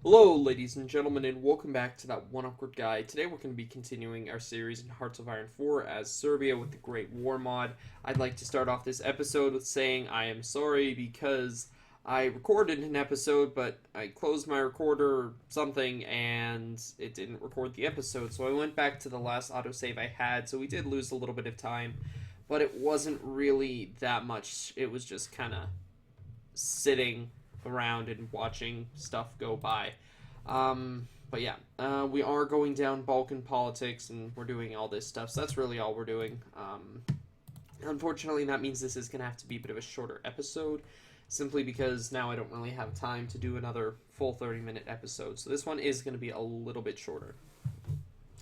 Hello, ladies and gentlemen, and welcome back to That One Awkward Guy. Today we're going to be continuing our series in Hearts of Iron 4 as Serbia with the Great War mod. I'd like to start off this episode with saying I am sorry because I recorded an episode, but I closed my recorder or something, and it didn't record the episode. So I went back to the last autosave I had, so we did lose a little bit of time, but it wasn't really that much. It was just kind of sitting around and watching stuff go by. But yeah, we are going down Balkan politics and we're doing all this stuff, so that's really all we're doing. Unfortunately, that means this is going to have to be a bit of a shorter episode, simply because now I don't really have time to do another full 30-minute episode, so this one is going to be a little bit shorter.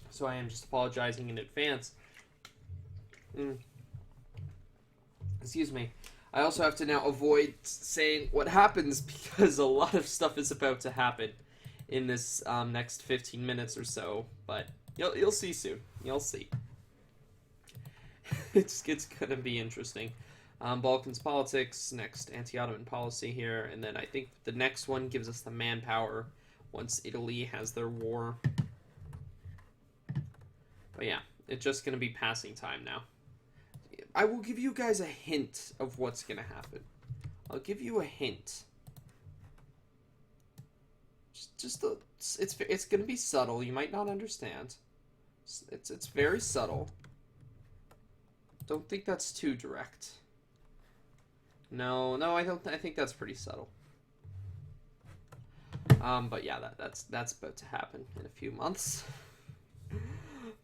So I am just apologizing in advance. Excuse me. I also have to now avoid saying what happens because a lot of stuff is about to happen in this next 15 minutes or so, but you'll see soon. You'll see. it's gonna be interesting. Balkans politics, next anti-Ottoman policy here, and then I think the next one gives us the manpower once Italy has their war. But yeah, it's just gonna be passing time now. I will give you guys a hint of what's gonna happen. I'll give you a hint. It's gonna be subtle. You might not understand. It's very subtle. Don't think that's too direct. No, I don't. I think that's pretty subtle. But yeah, that's about to happen in a few months.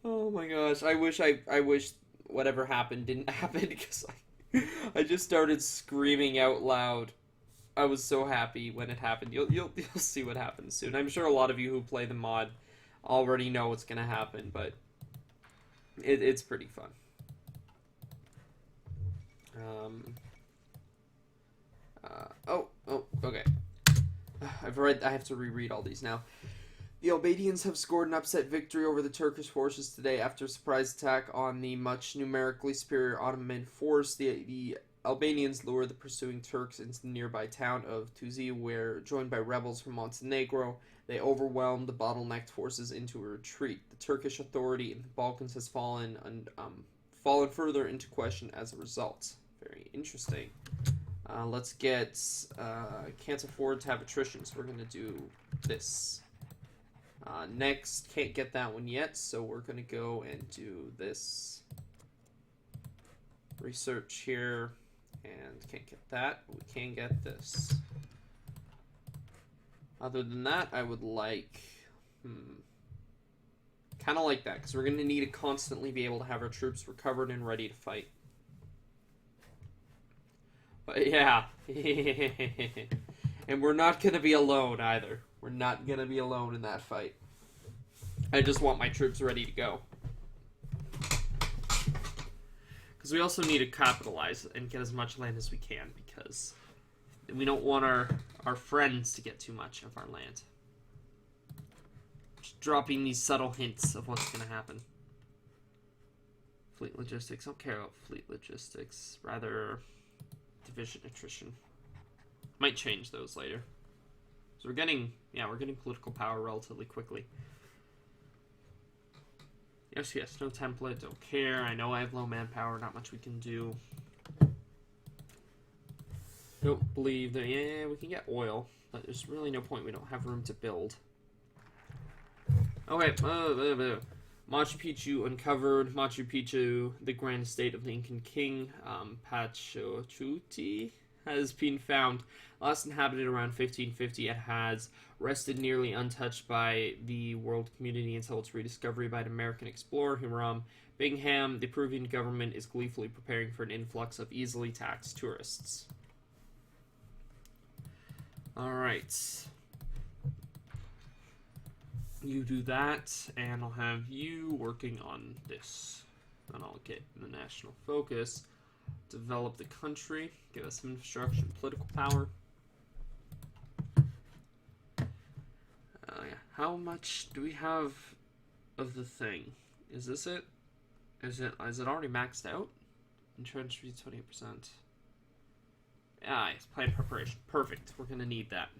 Oh my gosh, I wish whatever happened didn't happen because I just started screaming out loud. I was so happy when it happened. You'll see what happens soon. I'm sure a lot of you who play the mod already know what's gonna happen, but it's pretty fun. Okay. I have to reread all these now. The Albanians have scored an upset victory over the Turkish forces today after a surprise attack on the much numerically superior Ottoman force. The Albanians lured the pursuing Turks into the nearby town of Tuzi, where, joined by rebels from Montenegro, they overwhelmed the bottlenecked forces into a retreat. The Turkish authority in the Balkans has fallen further into question as a result. Very interesting. Let's get... can't afford to have attrition, so we're going to do this. Next, can't get that one yet, so we're going to go and do this. Research here, and can't get that. We can get this. Other than that, I would like... kind of like that, because we're going to need to constantly be able to have our troops recovered and ready to fight. But yeah. And we're not going to be alone, either. We're not going to be alone in that fight. I just want my troops ready to go. Because we also need to capitalize and get as much land as we can, because we don't want our friends to get too much of our land. Just dropping these subtle hints of what's going to happen. Fleet logistics. I don't care about fleet logistics. Rather, division attrition. Might change those later. So we're getting political power relatively quickly. Yes, no template, don't care. I know I have low manpower, not much we can do. Don't believe that, yeah, we can get oil, but there's really no point, we don't have room to build. Okay, Machu Picchu uncovered. Machu Picchu, the grand estate of the Incan king, Pachacuti, has been found. Last inhabited around 1550, it has rested nearly untouched by the world community until its rediscovery by an American explorer, Hiram Bingham. The Peruvian government is gleefully preparing for an influx of easily taxed tourists. Alright. You do that, and I'll have you working on this. And I'll get the national focus. Develop the country, give us some infrastructure and political power. How much do we have of the thing? Is this it? Is it already maxed out? Insurance fee 20%. Ah, yes, plan preparation. Perfect. We're gonna need that.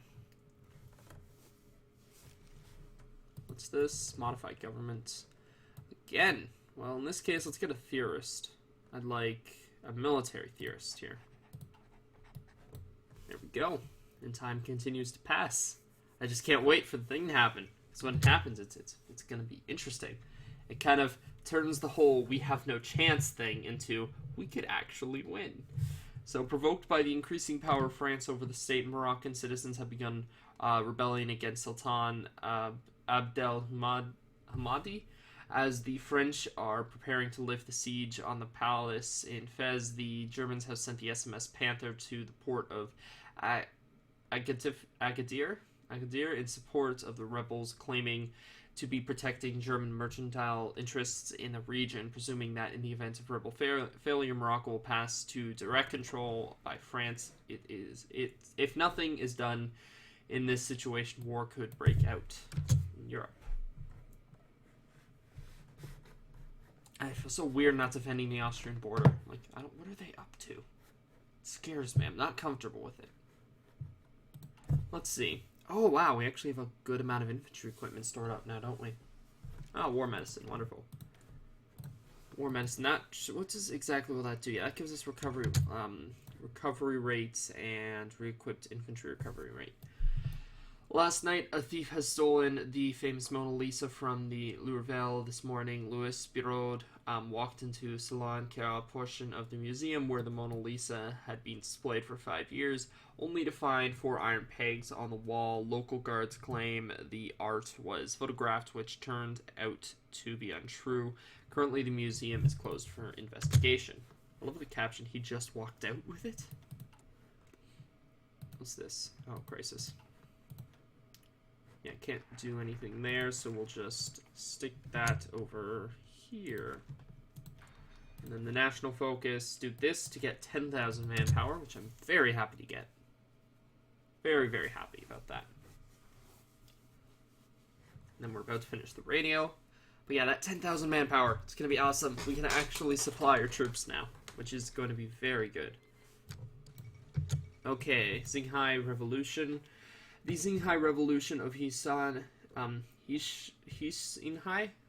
What's this? Modified government. Again. Well, in this case, let's get a theorist. I'd like a military theorist here. There we go. And time continues to pass. I just can't wait for the thing to happen. Because when it happens, it's going to be interesting. It kind of turns the whole we have no chance thing into we could actually win. So, provoked by the increasing power of France over the state, Moroccan citizens have begun rebelling against Sultan Abdel Hamadi. As the French are preparing to lift the siege on the palace in Fez, the Germans have sent the SMS Panther to the port of Agadir in support of the rebels, claiming to be protecting German mercantile interests in the region, presuming that in the event of rebel failure, Morocco will pass to direct control by France. If nothing is done in this situation, war could break out in Europe. I feel so weird not defending the Austrian border. Like, what are they up to? It scares me. I'm not comfortable with it. Let's see. Oh, wow, we actually have a good amount of infantry equipment stored up now, don't we? Oh, war medicine. Wonderful. War medicine. What does exactly will that do? Yeah, that gives us recovery rates and re-equipped infantry recovery rate. Last night, a thief has stolen the famous Mona Lisa from the Louvre. This morning, Louis Biraud walked into Salon Carré, a portion of the museum where the Mona Lisa had been displayed for 5 years, only to find 4 iron pegs on the wall. Local guards claim the art was photographed, which turned out to be untrue. Currently, the museum is closed for investigation. I love the caption, he just walked out with it. What's this? Oh, crisis. Yeah, can't do anything there, so we'll just stick that over here. And then the national focus, do this to get 10,000 manpower, which I'm very happy to get. Very, very happy about that. And then we're about to finish the radio. But yeah, that 10,000 manpower, it's going to be awesome. We can actually supply our troops now, which is going to be very good. Okay, Xinhai Revolution. The Xinhai Revolution of Xinhai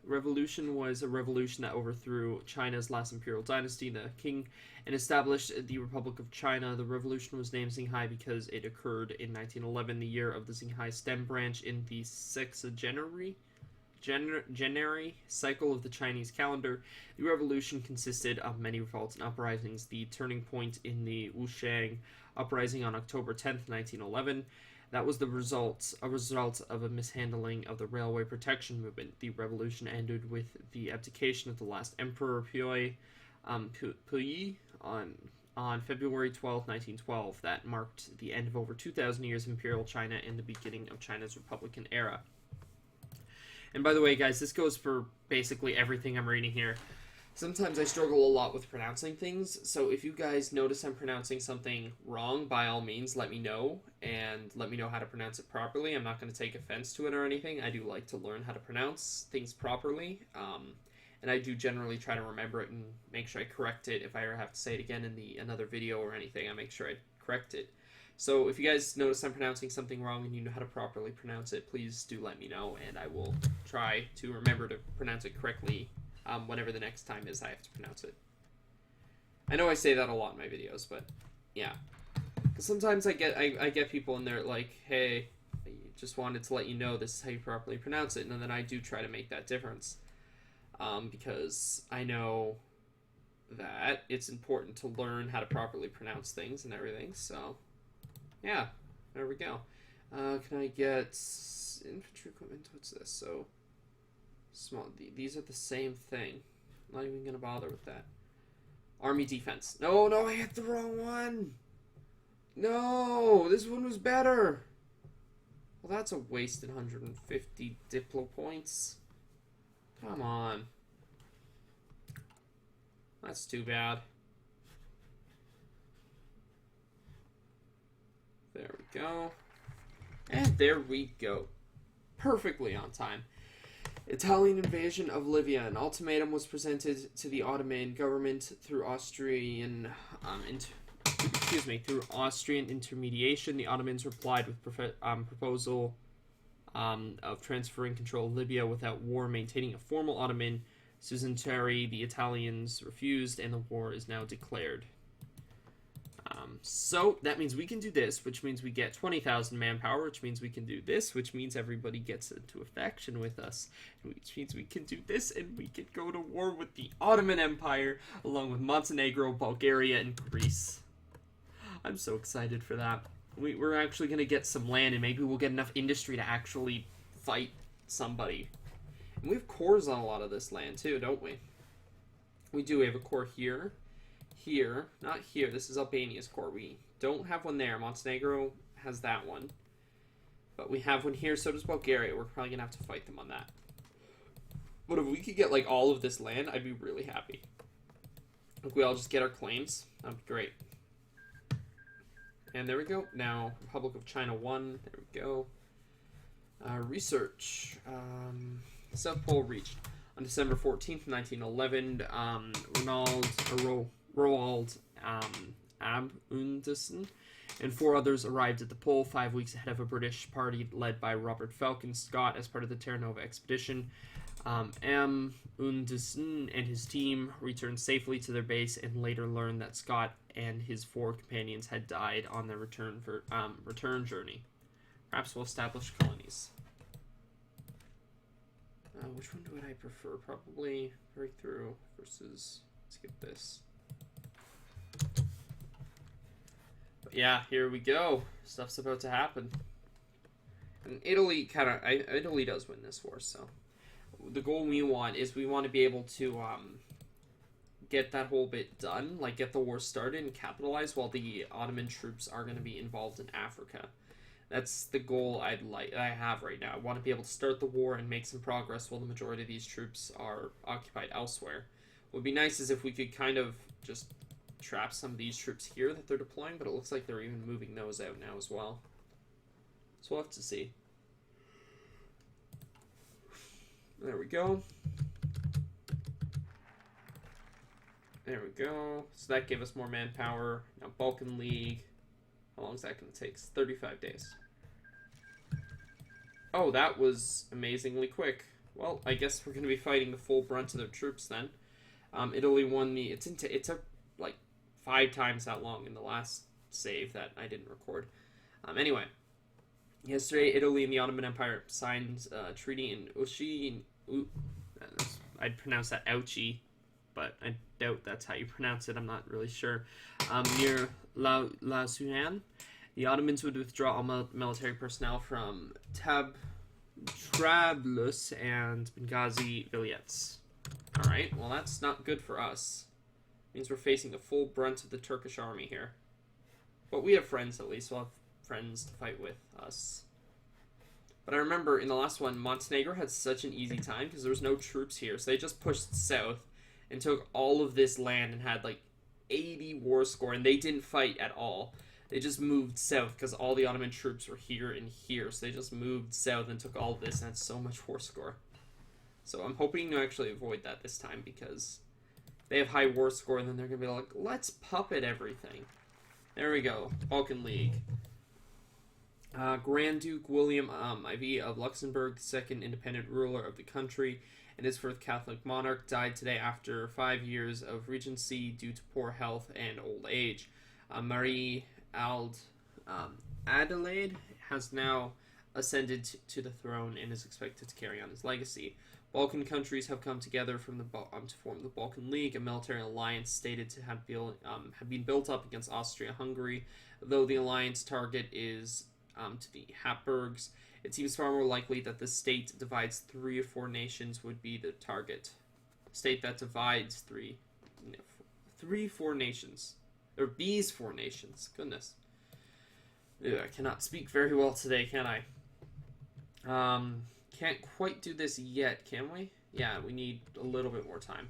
Revolution was a revolution that overthrew China's last imperial dynasty, the Qing, and established the Republic of China. The revolution was named Xinhai because it occurred in 1911, the year of the Xinhai stem branch in the sexagenary cycle of the Chinese calendar. The revolution consisted of many revolts and uprisings, the turning point in the Wushang uprising on October 10th, 1911. That was a result of a mishandling of the railway protection movement. The revolution ended with the abdication of the last emperor, Puyi, on February 12, 1912. That marked the end of over 2,000 years of imperial China and the beginning of China's Republican era. And by the way, guys, this goes for basically everything I'm reading here. Sometimes I struggle a lot with pronouncing things, so if you guys notice I'm pronouncing something wrong, by all means, let me know, and let me know how to pronounce it properly. I'm not going to take offense to it or anything. I do like to learn how to pronounce things properly, and I do generally try to remember it and make sure I correct it. If I ever have to say it again in another video or anything, I make sure I correct it. So if you guys notice I'm pronouncing something wrong and you know how to properly pronounce it, please do let me know, and I will try to remember to pronounce it correctly whenever the next time is I have to pronounce it. I know I say that a lot in my videos, but yeah. Because sometimes I get people and they're like, hey, I just wanted to let you know this is how you properly pronounce it, and then I do try to make that difference. Because I know that it's important to learn how to properly pronounce things and everything, so yeah, there we go. Can I get infantry equipment? What's this? So small. These are the same thing. I'm not even gonna bother with that. Army defense. No, I hit the wrong one. No, this one was better. Well, that's a wasted 150 Diplo points. Come on. That's too bad. There we go. And there we go. Perfectly on time. Italian invasion of Libya. An ultimatum was presented to the Ottoman government through Austrian intermediation. The Ottomans replied with proposal of transferring control of Libya without war, maintaining a formal Ottoman suzerainty. The Italians refused, and the war is now declared. So that means we can do this, which means we get 20,000 manpower, which means we can do this, which means everybody gets into a faction with us, which means we can do this, and we can go to war with the Ottoman Empire, along with Montenegro, Bulgaria, and Greece. I'm so excited for that. We're actually going to get some land, and maybe we'll get enough industry to actually fight somebody. And we have cores on a lot of this land, too, don't we? We do. We have a core here. Here. Not here. This is Albania's core. We don't have one there. Montenegro has that one. But we have one here. So does Bulgaria. We're probably going to have to fight them on that. But if we could get, like, all of this land, I'd be really happy. If we all just get our claims, that'd be great. And there we go. Now, Republic of China 1. There we go. Research. South Pole reached. On December 14th, 1911, Roald Amundsen and 4 others arrived at the pole 5 weeks ahead of a British party led by Robert Falcon Scott as part of the Terra Nova expedition. Amundsen and his team returned safely to their base and later learned that Scott and his 4 companions had died on their return journey. Perhaps we'll establish colonies. Which one would I prefer? Probably breakthrough versus skip this. But yeah, here we go. Stuff's about to happen. And Italy Italy does win this war, so the goal we want is we want to be able to get that whole bit done, like get the war started and capitalize while the Ottoman troops are going to be involved in Africa. That's the goal I have right now. I want to be able to start the war and make some progress while the majority of these troops are occupied elsewhere. What would be nice is if we could kind of just trap some of these troops here that they're deploying, but it looks like they're even moving those out now as well. So we'll have to see. There we go. There we go. So that gave us more manpower. Now Balkan League. How long is that going to take? 35 days. Oh, that was amazingly quick. Well, I guess we're going to be fighting the full brunt of their troops then. Italy won the... It took like 5 times that long in the last save that I didn't record. Anyway, yesterday Italy and the Ottoman Empire signed a treaty in Ushi. I'd pronounce that Ouchi, but I doubt that's how you pronounce it. I'm not really sure. Near Lausanne, the Ottomans would withdraw all military personnel from Trablus and Benghazi Vilayets. Alright, well that's not good for us. Means we're facing the full brunt of the Turkish army here. But we have friends at least. We'll have friends to fight with us. But I remember in the last one, Montenegro had such an easy time because there was no troops here. So they just pushed south and took all of this land and had like 80 war score. And they didn't fight at all. They just moved south because all the Ottoman troops were here and here. So they just moved south and took all of this and had so much war score. So I'm hoping to actually avoid that this time because they have high war score and then they're going to be like, let's puppet everything. There we go. Balkan League. Grand Duke William IV of Luxembourg, the second independent ruler of the country, and his first Catholic monarch, died today after 5 years of regency due to poor health and old age. Marie Adelaide has now ascended to the throne and is expected to carry on his legacy. Balkan countries have come together to form the Balkan League, a military alliance stated to have been built up against Austria-Hungary. Though the alliance target is to the Habsburgs, it seems far more likely that the state divides 3 or 4 nations would be the target. State that divides 4 nations. Or these 4 nations. Goodness. Ew, I cannot speak very well today, can I? Can't quite do this yet, can we? Yeah, we need a little bit more time.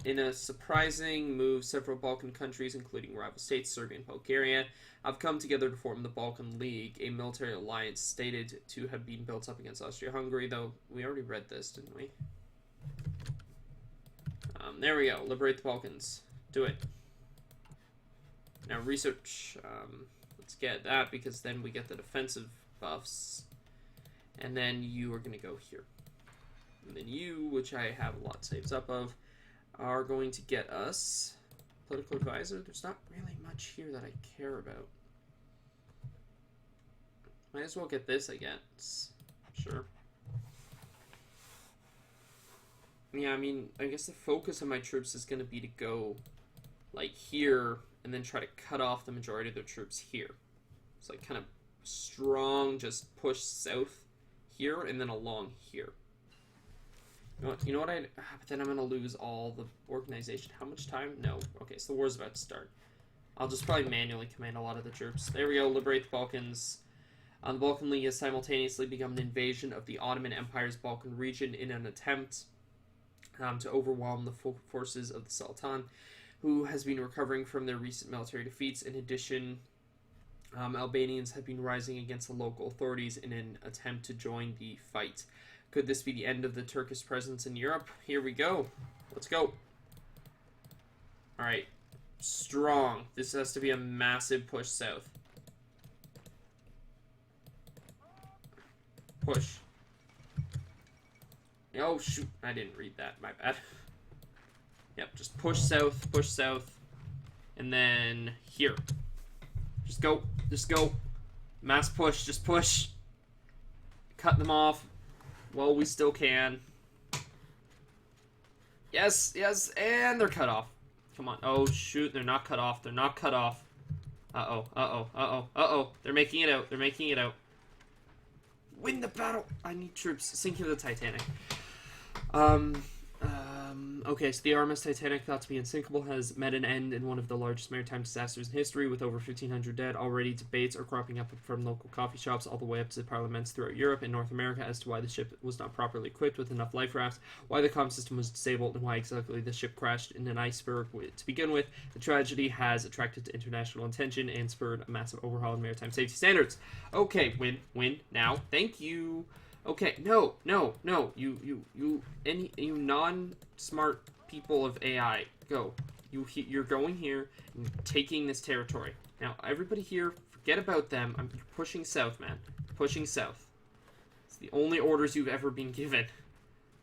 In a surprising move, several Balkan countries, including rival states Serbia and Bulgaria, have come together to form the Balkan League, a military alliance stated to have been built up against Austria-Hungary, though we already read this, didn't we? There we go. Liberate the Balkans. Do it. Now research. Let's get that because then we get the defensive buffs. And then you are going to go here. And then you, which I have a lot saved up of, are going to get us political advisor. There's not really much here that I care about. Might as well get this, I guess. Sure. Yeah, I mean, I guess the focus of my troops is going to be to go, like, here, and then try to cut off the majority of their troops here. It's like kind of strong, just push south here, and then along here. You know what but then I'm going to lose all the organization. How much time? No. Okay, so the war's about to start. I'll just probably manually command a lot of the troops. There we go, liberate the Balkans. The Balkan League has simultaneously begun an invasion of the Ottoman Empire's Balkan region in an attempt to overwhelm the forces of the Sultan, who has been recovering from their recent military defeats. In addition, Albanians have been rising against the local authorities in an attempt to join the fight. Could this be the end of the Turkish presence in Europe? Here we go. Let's go. Alright. Strong. This has to be a massive push south. Push. Oh, shoot. I didn't read that. My bad. Yep, just push south, and then here. Just go. Just go. Mass push. Just push. Cut them off. Well, we still can. Yes, yes, and they're cut off. Come on. Oh, shoot. They're not cut off. They're not cut off. Uh-oh, uh-oh, uh-oh, uh-oh. They're making it out. They're making it out. Win the battle! I need troops. Sinking the Titanic. Okay, so the RMS Titanic, thought to be unsinkable, has met an end in one of the largest maritime disasters in history, with over 1,500 dead. Already debates are cropping up from local coffee shops all the way up to parliaments throughout Europe and North America as to why the ship was not properly equipped with enough life rafts, why the comm system was disabled, and why exactly the ship crashed in an iceberg. To begin with, the tragedy has attracted international attention and spurred a massive overhaul in maritime safety standards. Okay, win, now. Thank you. Okay, no, you non-smart people of AI, go. You're going here and taking this territory. Now, everybody here, forget about them. You're pushing south, man. Pushing south. It's the only orders you've ever been given.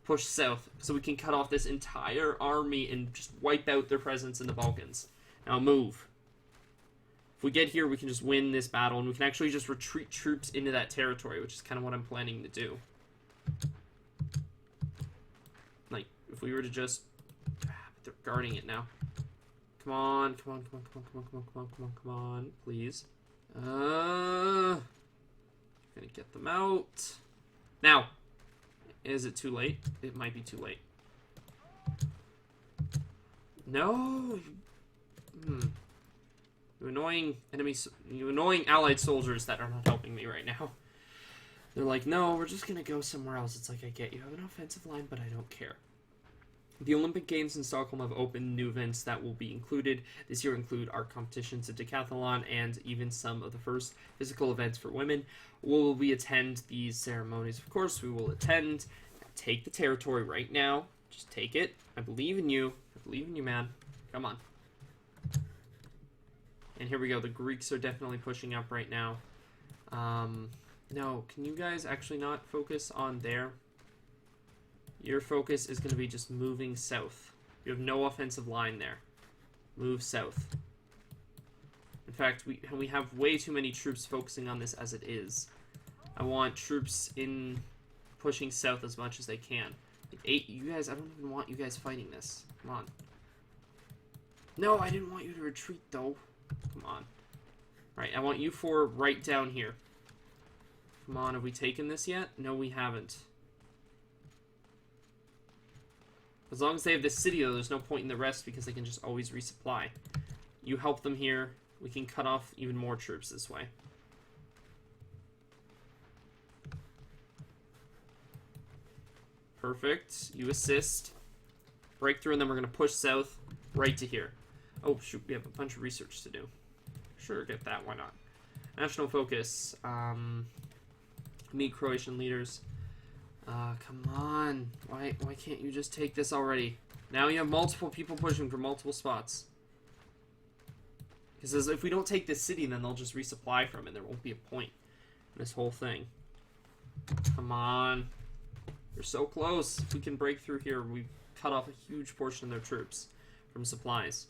Push south, so we can cut off this entire army and just wipe out their presence in the Balkans. Now, move. If we get here, we can just win this battle, and we can actually just retreat troops into that territory, which is kind of what I'm planning to do. Like, if we were to just... They're guarding it now. Come on, come on, please. Gonna get them out. Now, is it too late? It might be too late. No! You annoying enemies, you annoying allied soldiers that are not helping me right now. They're like, no, we're just gonna go somewhere else. It's like, I get you have an offensive line, but I don't care. The Olympic Games in Stockholm have opened new events that will be included. This year include art competitions, a decathlon, and even some of the first physical events for women. Will we attend these ceremonies? Of course we will attend. Take the territory right now. Just take it. I believe in you. I believe in you, man. Come on. And here we go. The Greeks are definitely pushing up right now. No, can you guys actually not focus on there? Your focus is going to be just moving south. You have no offensive line there. Move south. In fact, we have way too many troops focusing on this as it is. I want troops in pushing south as much as they can. Like you guys, I don't even want you guys fighting this. Come on. No, I didn't want you to retreat, though. Come on. Right, I want you four right down here. Come on, have we taken this yet? No, we haven't. As long as they have this city, though, there's no point in the rest because they can just always resupply. You help them here. We can cut off even more troops this way. Perfect. You assist. Breakthrough, and then we're going to push south right to here. Oh, shoot. We have a bunch of research to do. Sure, get that. Why not? National focus. Meet Croatian leaders. Come on. Why can't you just take this already? Now you have multiple people pushing for multiple spots. Because if we don't take this city, then they'll just resupply from it. There won't be a point in this whole thing. Come Come on. We're so close. If we can break through here, we've cut off a huge portion of their troops from supplies.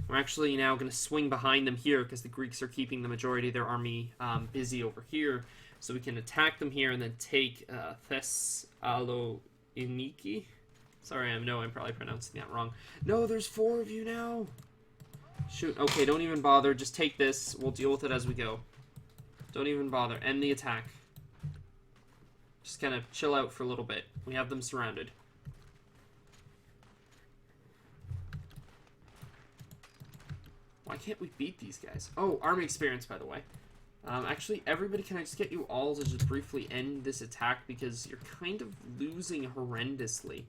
We're actually now going to swing behind them here because the Greeks are keeping the majority of their army busy over here. So we can attack them here and then take Thessaloniki. Sorry, I know I'm probably pronouncing that wrong. No, there's 4 of you now. Shoot. Okay, don't even bother. Just take this. We'll deal with it as we go. Don't even bother. End the attack. Just kind of chill out for a little bit. We have them surrounded. Why can't we beat these guys? Oh, army experience, by the way. Actually, everybody, can I just get you all to just briefly end this attack? Because you're kind of losing horrendously.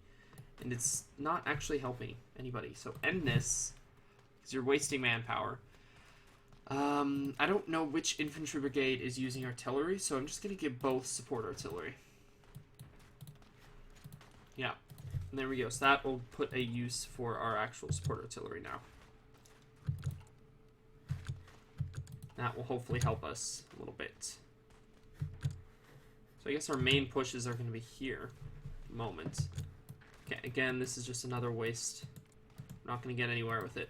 And it's not actually helping anybody. So end this, because you're wasting manpower. I don't know which infantry brigade is using artillery, so I'm just going to give both support artillery. Yeah, and there we go. So that will put a use for our actual support artillery now. That will hopefully help us a little bit. So I guess our main pushes are going to be here at the moment. Okay, again, this is just another waste. We're not going to get anywhere with it.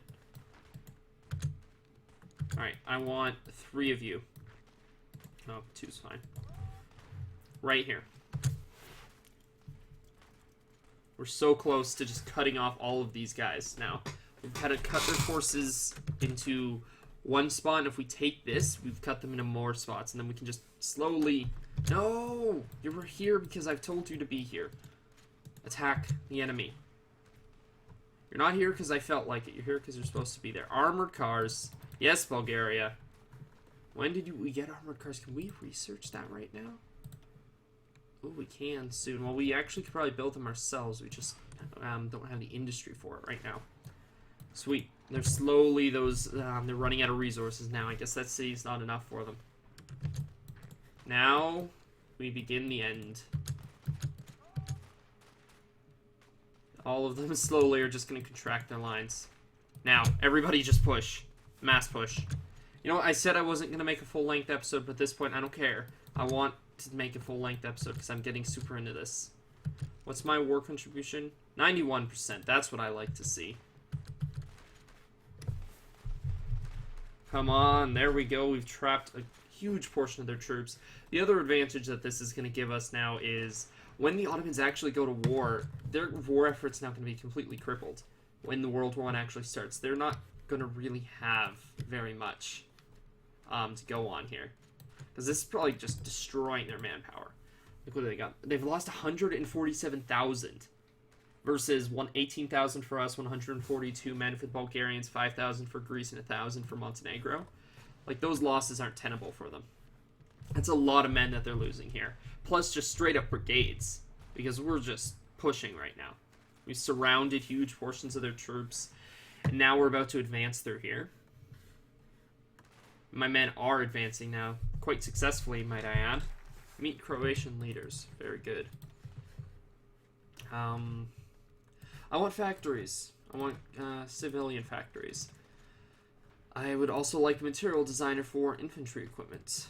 Alright, I want 3 of you. Oh, 2's fine. Right here. We're so close to just cutting off all of these guys now. We've had to cut their forces into one spot, and if we take this, we've cut them into more spots, and then we can just slowly... No! You were here because I've told you to be here. Attack the enemy. You're not here because I felt like it. You're here because you're supposed to be there. Armored cars. Yes, Bulgaria. When did we get armored cars? Can we research that right now? Oh, we can soon. Well, we actually could probably build them ourselves. We just don't have the industry for it right now. Sweet. They're slowly, they're running out of resources now. I guess that city's not enough for them. Now, we begin the end. All of them slowly are just going to contract their lines. Now, everybody just push. Mass push. You know what? I said I wasn't going to make a full-length episode, but at this point, I don't care. I want to make a full-length episode because I'm getting super into this. What's my war contribution? 91%. That's what I like to see. Come on. There we go. We've trapped a huge portion of their troops. The other advantage that this is going to give us now is when the Ottomans actually go to war, their war effort's now going to be completely crippled. When the World War I actually starts, they're not going to really have very much to go on here. Because this is probably just destroying their manpower. Look what they got. They've lost 147,000 versus 18,000 for us, 142 men for the Bulgarians, 5,000 for Greece, and 1,000 for Montenegro. Like, those losses aren't tenable for them. That's a lot of men that they're losing here. Plus just straight up brigades. Because we're just pushing right now. We've surrounded huge portions of their troops. And now we're about to advance through here. My men are advancing now. Quite successfully, might I add. Meet Croatian leaders. Very good. I want factories. I want civilian factories. I would also like a material designer for infantry equipment.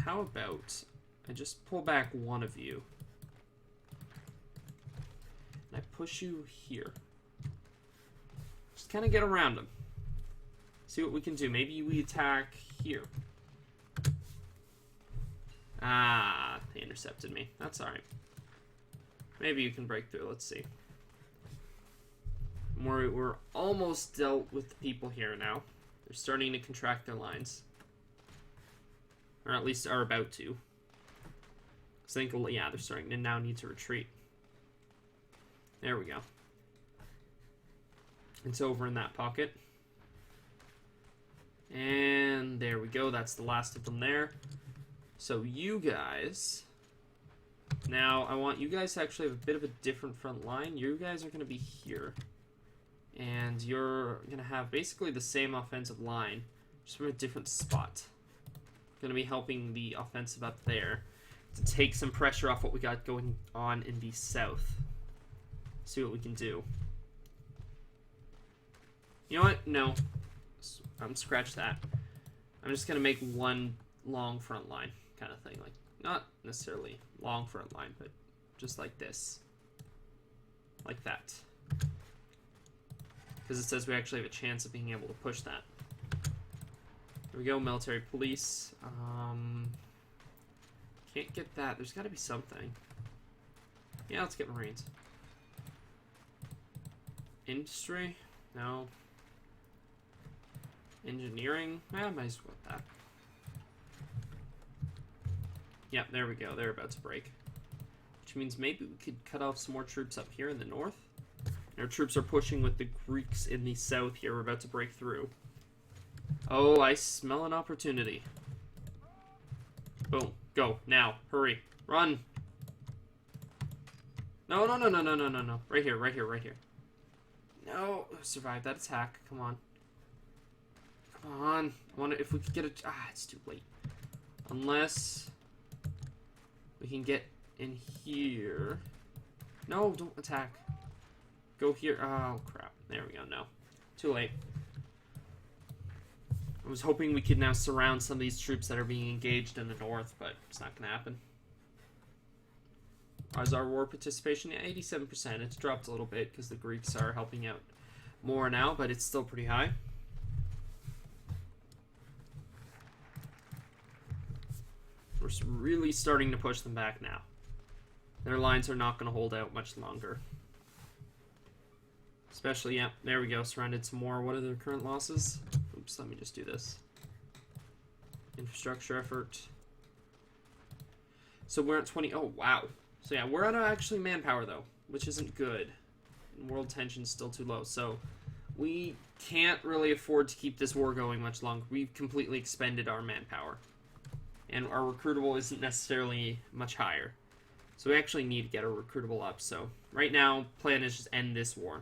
How about I just pull back one of you. And I push you here. Just kind of get around them. See what we can do. Maybe we attack here. Ah, they intercepted me. That's alright. Maybe you can break through. Let's see. We're almost dealt with the people here now. They're starting to contract their lines. Or at least are about to. I think, yeah, they're starting to now need to retreat. There we go. It's over in that pocket. And there we go. That's the last of them there. So you guys... Now, I want you guys to actually have a bit of a different front line. You guys are going to be here. And you're going to have basically the same offensive line, just from a different spot. Going to be helping the offensive up there to take some pressure off what we got going on in the south. See what we can do. You know what? No. Scratch that. I'm just going to make one long front line kind of thing. Like, not necessarily long front line, but just like this. Like that. Because it says we actually have a chance of being able to push that. There we go, military police. Can't get that. There's got to be something. Yeah, let's get Marines. Industry? No. Engineering? Eh, might as well get that. Yep, there we go. They're about to break. Which means maybe we could cut off some more troops up here in the north. Our troops are pushing with the Greeks in the south here. We're about to break through. Oh, I smell an opportunity. Boom. Go. Now. Hurry. Run. No, no, no, no, no, no, no, no. Right here, right here, right here. No. Survive that attack. Come on. Come on. I wonder if we could get it. Ah, it's too late. Unless we can get in here. No, don't attack. Go here. Oh, crap. There we go. No. Too late. I was hoping we could now surround some of these troops that are being engaged in the north, but it's not going to happen. How's our war participation? Yeah, 87%. It's dropped a little bit because the Greeks are helping out more now, but it's still pretty high. We're really starting to push them back now. Their lines are not going to hold out much longer. Especially, yeah, there we go. Surrounded some more. What are their current losses? Oops, let me just do this. Infrastructure effort. So we're at 20. Oh, wow. So yeah, we're out of actually manpower, though, which isn't good. And world tension's still too low. So we can't really afford to keep this war going much longer. We've completely expended our manpower. And our recruitable isn't necessarily much higher. So we actually need to get our recruitable up. So right now, plan is just end this war.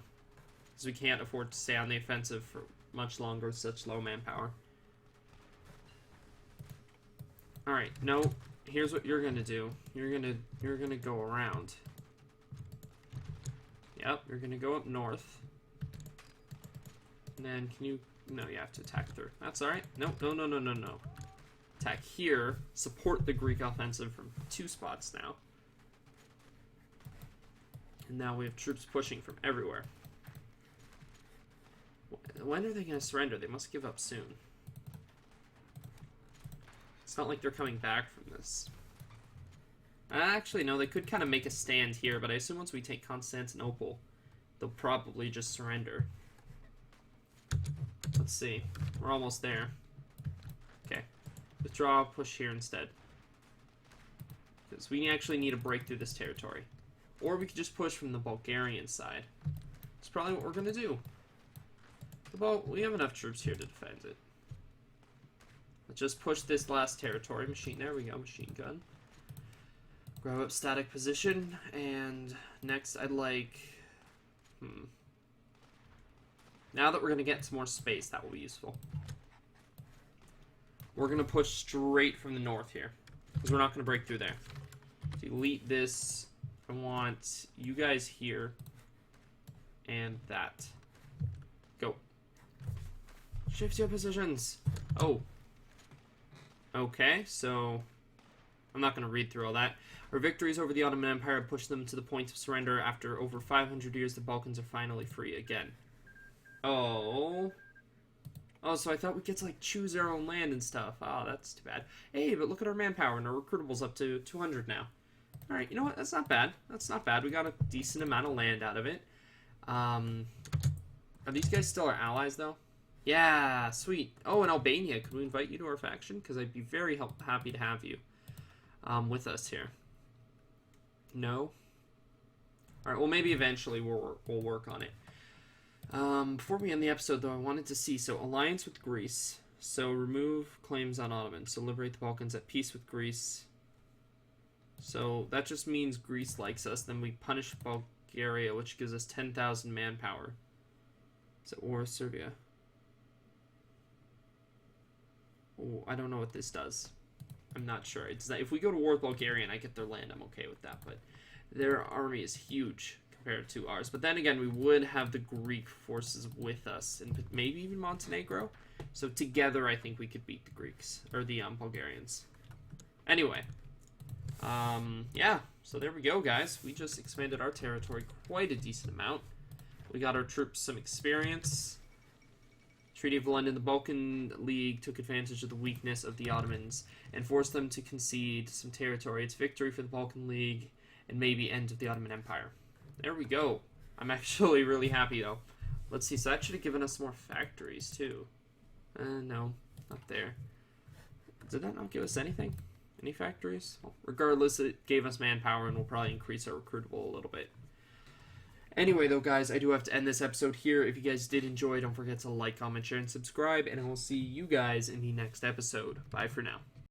Because we can't afford to stay on the offensive for much longer with such low manpower. Alright, no. Here's what you're gonna do. You're gonna go around. Yep, you're gonna go up north. And then can you... No, you have to attack through. That's alright. No, no, no, no, no, no. Attack here. Support the Greek offensive from 2 spots now. And now we have troops pushing from everywhere. When are they going to surrender? They must give up soon. It's not like they're coming back from this. Actually, no, they could kind of make a stand here, but I assume once we take Constantinople, they'll probably just surrender. Let's see. We're almost there. Okay. Withdraw, push here instead. Because we actually need to break through this territory. Or we could just push from the Bulgarian side. That's probably what we're going to do. Well, we have enough troops here to defend it. Let's just push this last territory. There we go, machine gun. Grab up static position, and next I'd like... Now that we're going to get some more space, that will be useful. We're going to push straight from the north here, because we're not going to break through there. Delete this. I want you guys here, and that. Go. Shift your positions. Oh. Okay, so I'm not going to read through all that. Our victories over the Ottoman Empire have pushed them to the point of surrender. After over 500 years, the Balkans are finally free again. Oh. Oh, so I thought we get to, like, choose our own land and stuff. Oh, that's too bad. Hey, but look at our manpower, and our recruitable's up to 200 now. Alright, you know what? That's not bad. That's not bad. We got a decent amount of land out of it. Are these guys still our allies, though? Yeah, sweet. Oh, and Albania. Could we invite you to our faction? Because I'd be very happy to have you with us here. No? Alright, well, maybe eventually we'll work on it. Before we end the episode, though, I wanted to see, so alliance with Greece. So remove claims on Ottoman. So liberate the Balkans, at peace with Greece. So that just means Greece likes us. Then we punish Bulgaria, which gives us 10,000 manpower. So, or Serbia. Oh, I don't know what this does. I'm not sure. It's that if we go to war with Bulgaria and I get their land, I'm okay with that. But their army is huge compared to ours. But then again, we would have the Greek forces with us, and maybe even Montenegro. So together, I think we could beat the Greeks, or the Bulgarians. Anyway, yeah, so there we go, guys. We just expanded our territory quite a decent amount. We got our troops some experience. Treaty of London, the Balkan League took advantage of the weakness of the Ottomans and forced them to concede some territory. It's victory for the Balkan League and maybe end of the Ottoman Empire. There we go. I'm actually really happy, though. Let's see, so that should have given us more factories, too. No, not there. Did that not give us anything? Any factories? Well, regardless, it gave us manpower and will probably increase our recruitable a little bit. Anyway, though, guys, I do have to end this episode here. If you guys did enjoy, don't forget to like, comment, share, and subscribe, and I will see you guys in the next episode. Bye for now.